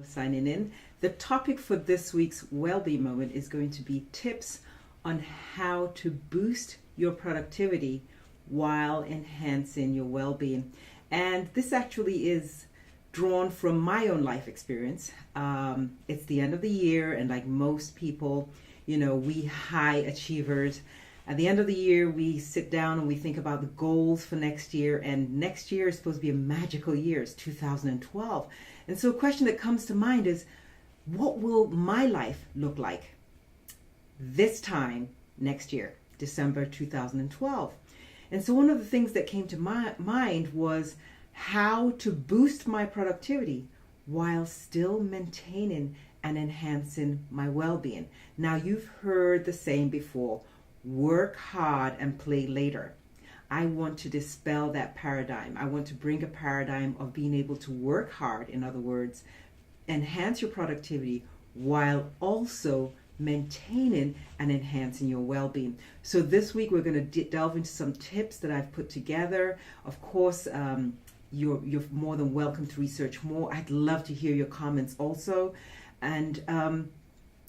Signing in. The topic for this week's Wellbeing Moment is going to be tips on how to boost your productivity while enhancing your well-being. And this actually is drawn from my own life experience. It's the end of the year, and like most people, we high achievers. At the end of the year, we sit down and we think about the goals for next year. And next year is supposed to be a magical year. It's 2012. And so a question that comes to mind is, what will my life look like this time next year, December 2012? And so one of the things that came to my mind was how to boost my productivity while still maintaining and enhancing my well-being. Now, you've heard the saying before, work hard and play later. I want to dispel that paradigm. I want to bring a paradigm of being able to work hard, in other words, enhance your productivity while also maintaining and enhancing your well-being. So this week we're going to delve into some tips that I've put together. Of course, you're more than welcome to research more. I'd love to hear your comments also. And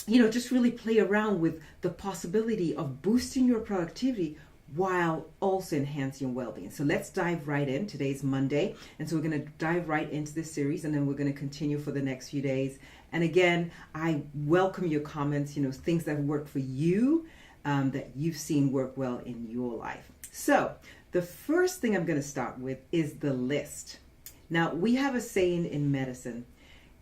just really play around with the possibility of boosting your productivity while also enhancing your well-being. So let's dive right in. Today's Monday, and so we're going to dive right into this series, and then we're going to continue for the next few days. And again, I welcome your comments, things that work for you, that you've seen work well in your life. So the first thing I'm going to start with is the list. Now, we have a saying in medicine,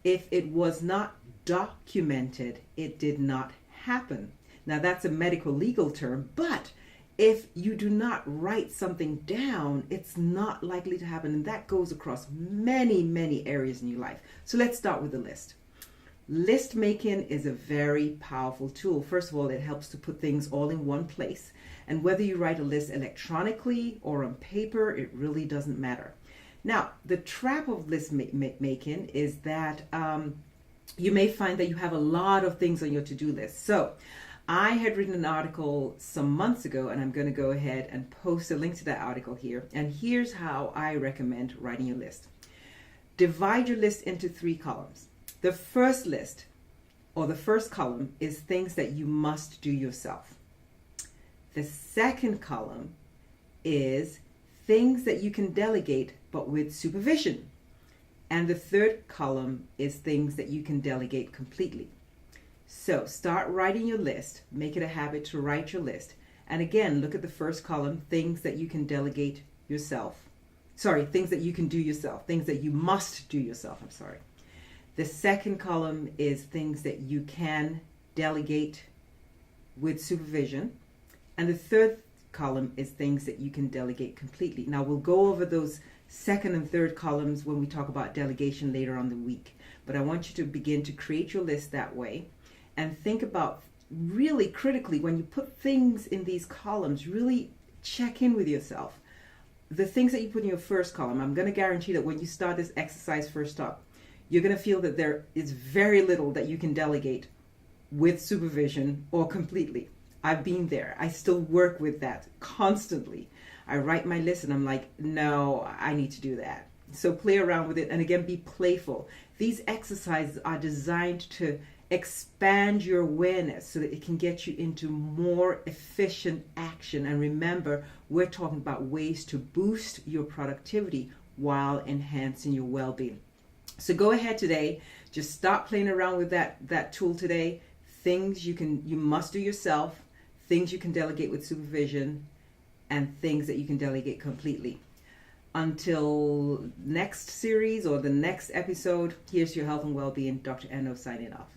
if it was not documented, it did not happen. Now, that's a medical legal term, but if you do not write something down, it's not likely to happen. And that goes across many, many areas in your life. So let's start with the list. List making is a very powerful tool. First of all, it helps to put things all in one place. And whether you write a list electronically or on paper, it really doesn't matter. Now, the trap of list making is that you may find that you have a lot of things on your to-do list. So I had written an article some months ago, and I'm going to go ahead and post a link to that article here. And here's how I recommend writing your list. Divide your list into 3 columns. The first list, or the first column, is things that you must do yourself. The second column is things that you can delegate, but with supervision. And the third column is things that you can delegate completely. So start writing your list. Make it a habit to write your list. And again, look at the first column, things that you can delegate yourself. Things that you can do yourself, things that you must do yourself, The second column is things that you can delegate with supervision. And the third column is things that you can delegate completely. Now, we'll go over those second and third columns when we talk about delegation later on the week. But I want you to begin to create your list that way. And think about, really critically, when you put things in these columns, really check in with yourself. The things that you put in your first column, I'm going to guarantee that when you start this exercise first up, you're going to feel that there is very little that you can delegate with supervision or completely. I've been there. I still work with that constantly. I write my list and I'm like, no, I need to do that. So play around with it, and again, be playful. These exercises are designed to expand your awareness so that it can get you into more efficient action. And remember, we're talking about ways to boost your productivity while enhancing your well-being. So go ahead today, just stop playing around with that tool today. Things you must do yourself, things you can delegate with supervision, and things that you can delegate completely. Until next series or the next episode, here's your health and well-being. Dr. Eno signing off.